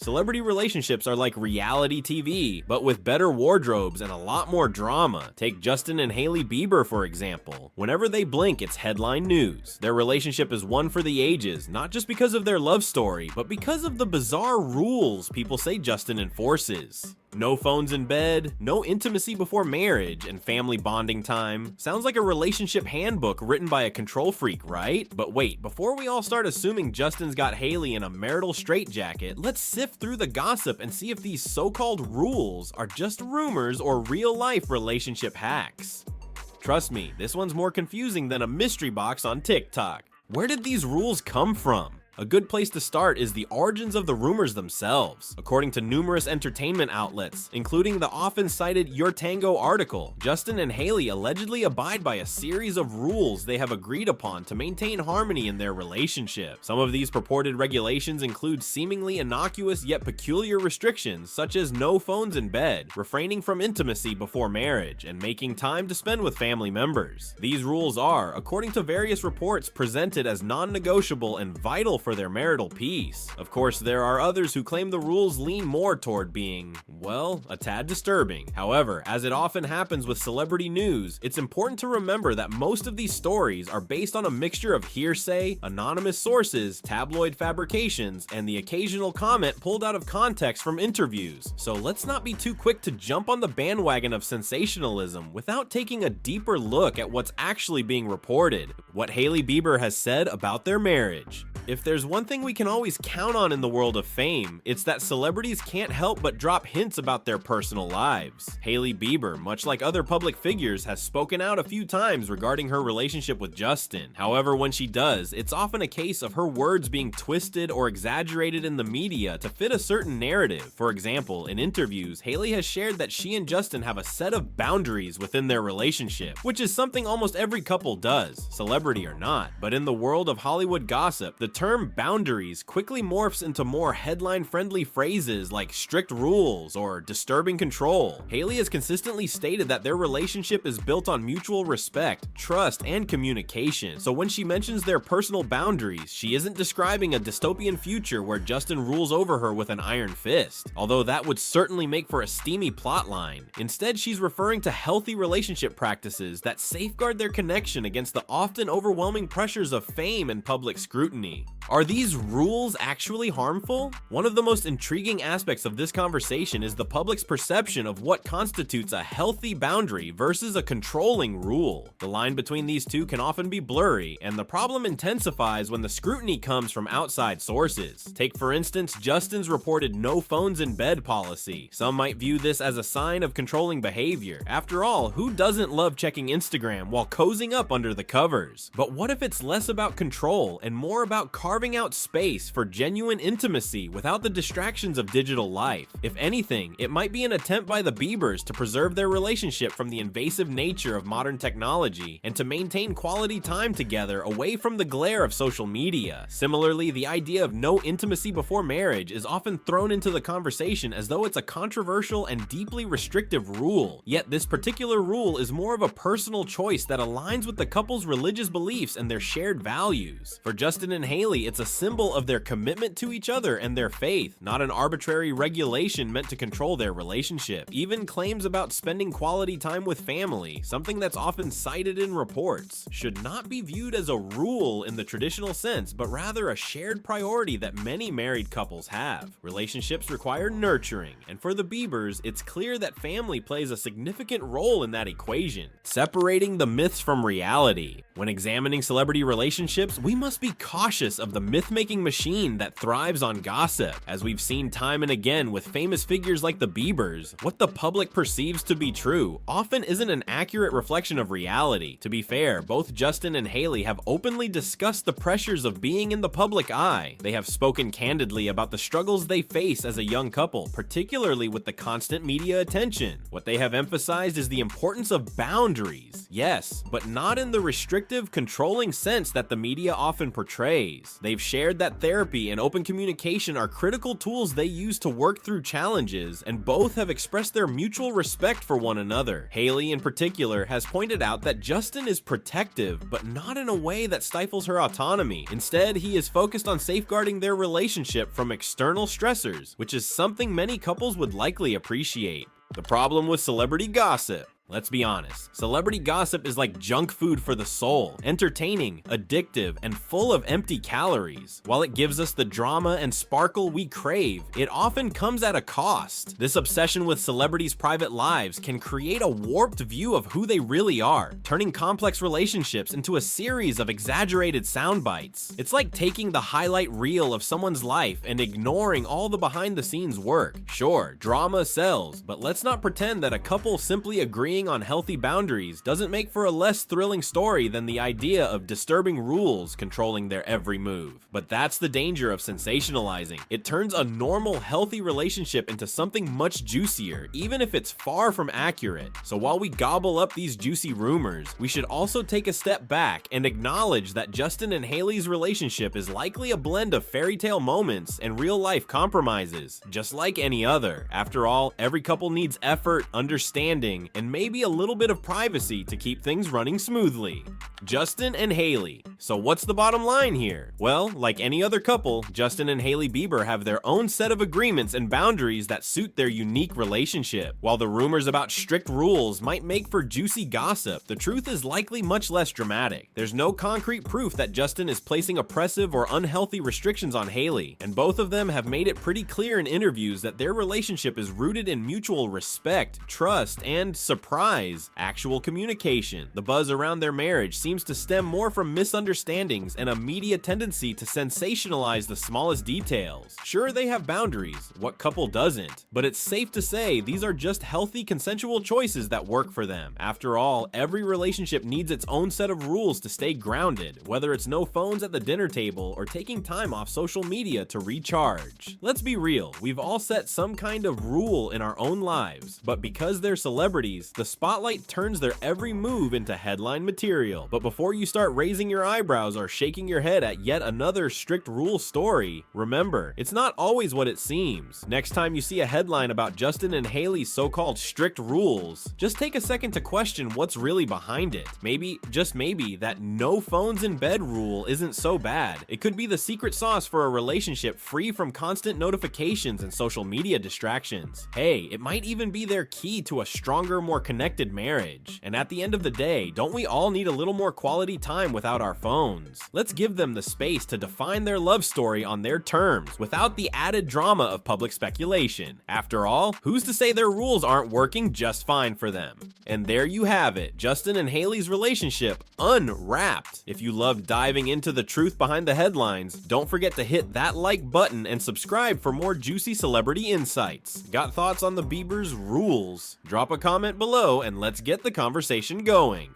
Celebrity relationships are like reality TV, but with better wardrobes and a lot more drama. Take Justin and Hailey Bieber, for example. Whenever they blink, it's headline news. Their relationship is one for the ages, not just because of their love story, but because of the bizarre rules people say Justin enforces. No phones in bed, no intimacy before marriage, and family bonding time. Sounds like a relationship handbook written by a control freak, right? But wait, before we all start assuming Justin's got Hailey in a marital straitjacket, let's sift through the gossip and see if these so-called rules are just rumors or real-life relationship hacks. Trust me, this one's more confusing than a mystery box on TikTok. Where did these rules come from? A good place to start is the origins of the rumors themselves. According to numerous entertainment outlets, including the often cited Your Tango article, Justin and Hailey allegedly abide by a series of rules they have agreed upon to maintain harmony in their relationship. Some of these purported regulations include seemingly innocuous yet peculiar restrictions such as no phones in bed, refraining from intimacy before marriage, and making time to spend with family members. These rules are, according to various reports, presented as non-negotiable and vital for their marital peace. Of course, there are others who claim the rules lean more toward being, well, a tad disturbing. However, as it often happens with celebrity news, it's important to remember that most of these stories are based on a mixture of hearsay, anonymous sources, tabloid fabrications, and the occasional comment pulled out of context from interviews. So let's not be too quick to jump on the bandwagon of sensationalism without taking a deeper look at what's actually being reported, what Hailey Bieber has said about their marriage. If there's one thing we can always count on in the world of fame, it's that celebrities can't help but drop hints about their personal lives. Hailey Bieber, much like other public figures, has spoken out a few times regarding her relationship with Justin. However, when she does, it's often a case of her words being twisted or exaggerated in the media to fit a certain narrative. For example, in interviews, Hailey has shared that she and Justin have a set of boundaries within their relationship, which is something almost every couple does, celebrity or not. But in the world of Hollywood gossip, the term boundaries quickly morphs into more headline-friendly phrases like strict rules or disturbing control. Hailey has consistently stated that their relationship is built on mutual respect, trust, and communication. So when she mentions their personal boundaries, she isn't describing a dystopian future where Justin rules over her with an iron fist, although that would certainly make for a steamy plotline. Instead, she's referring to healthy relationship practices that safeguard their connection against the often overwhelming pressures of fame and public scrutiny. Are these rules actually harmful? One of the most intriguing aspects of this conversation is the public's perception of what constitutes a healthy boundary versus a controlling rule. The line between these two can often be blurry, and the problem intensifies when the scrutiny comes from outside sources. Take, for instance, Justin's reported no phones in bed policy. Some might view this as a sign of controlling behavior. After all, who doesn't love checking Instagram while cozying up under the covers? But what if it's less about control and more about carving out space for genuine intimacy without the distractions of digital life? If anything, it might be an attempt by the Biebers to preserve their relationship from the invasive nature of modern technology and to maintain quality time together away from the glare of social media. Similarly, the idea of no intimacy before marriage is often thrown into the conversation as though it's a controversial and deeply restrictive rule. Yet this particular rule is more of a personal choice that aligns with the couple's religious beliefs and their shared values. For Justin and Hailey, it's a symbol of their commitment to each other and their faith, not an arbitrary regulation meant to control their relationship. Even claims about spending quality time with family, something that's often cited in reports, should not be viewed as a rule in the traditional sense, but rather a shared priority that many married couples have. Relationships require nurturing, and for the Biebers, it's clear that family plays a significant role in that equation, separating the myths from reality. When examining celebrity relationships, we must be cautious of the myth-making machine that thrives on gossip. As we've seen time and again with famous figures like the Biebers, what the public perceives to be true often isn't an accurate reflection of reality. To be fair, both Justin and Hailey have openly discussed the pressures of being in the public eye. They have spoken candidly about the struggles they face as a young couple, particularly with the constant media attention. What they have emphasized is the importance of boundaries, yes, but not in the restrictive, controlling sense that the media often portrays. They've shared that therapy and open communication are critical tools they use to work through challenges, and both have expressed their mutual respect for one another. Hailey, in particular, has pointed out that Justin is protective, but not in a way that stifles her autonomy. Instead, he is focused on safeguarding their relationship from external stressors, which is something many couples would likely appreciate. The problem with celebrity gossip. Let's be honest, celebrity gossip is like junk food for the soul, entertaining, addictive, and full of empty calories. While it gives us the drama and sparkle we crave, it often comes at a cost. This obsession with celebrities' private lives can create a warped view of who they really are, turning complex relationships into a series of exaggerated sound bites. It's like taking the highlight reel of someone's life and ignoring all the behind-the-scenes work. Sure, drama sells, but let's not pretend that a couple simply agreeing on healthy boundaries doesn't make for a less thrilling story than the idea of disturbing rules controlling their every move. But that's the danger of sensationalizing. It turns a normal, healthy relationship into something much juicier, even if it's far from accurate. So while we gobble up these juicy rumors, we should also take a step back and acknowledge that Justin and Hailey's relationship is likely a blend of fairy tale moments and real-life compromises, just like any other. After all, every couple needs effort, understanding, and maybe a little bit of privacy to keep things running smoothly. Justin and Hailey. So what's the bottom line here? Well, like any other couple, Justin and Hailey Bieber have their own set of agreements and boundaries that suit their unique relationship. While the rumors about strict rules might make for juicy gossip, the truth is likely much less dramatic. There's no concrete proof that Justin is placing oppressive or unhealthy restrictions on Hailey, and both of them have made it pretty clear in interviews that their relationship is rooted in mutual respect, trust, and actual communication. The buzz around their marriage seems to stem more from misunderstandings and a media tendency to sensationalize the smallest details. Sure, they have boundaries, what couple doesn't? But it's safe to say these are just healthy, consensual choices that work for them. After all, every relationship needs its own set of rules to stay grounded, whether it's no phones at the dinner table or taking time off social media to recharge. Let's be real, we've all set some kind of rule in our own lives, but because they're celebrities, the spotlight turns their every move into headline material. But before you start raising your eyebrows or shaking your head at yet another strict rule story, remember, it's not always what it seems. Next time you see a headline about Justin and Hailey's so-called strict rules, just take a second to question what's really behind it. Maybe, just maybe, that no phones in bed rule isn't so bad. It could be the secret sauce for a relationship free from constant notifications and social media distractions. Hey, it might even be their key to a stronger, more connected marriage. And at the end of the day, don't we all need a little more quality time without our phones? Let's give them the space to define their love story on their terms without the added drama of public speculation. After all, who's to say their rules aren't working just fine for them? And there you have it, Justin and Hailey's relationship unwrapped. If you love diving into the truth behind the headlines, don't forget to hit that like button and subscribe for more juicy celebrity insights. Got thoughts on the Bieber's rules? Drop a comment below and let's get the conversation going.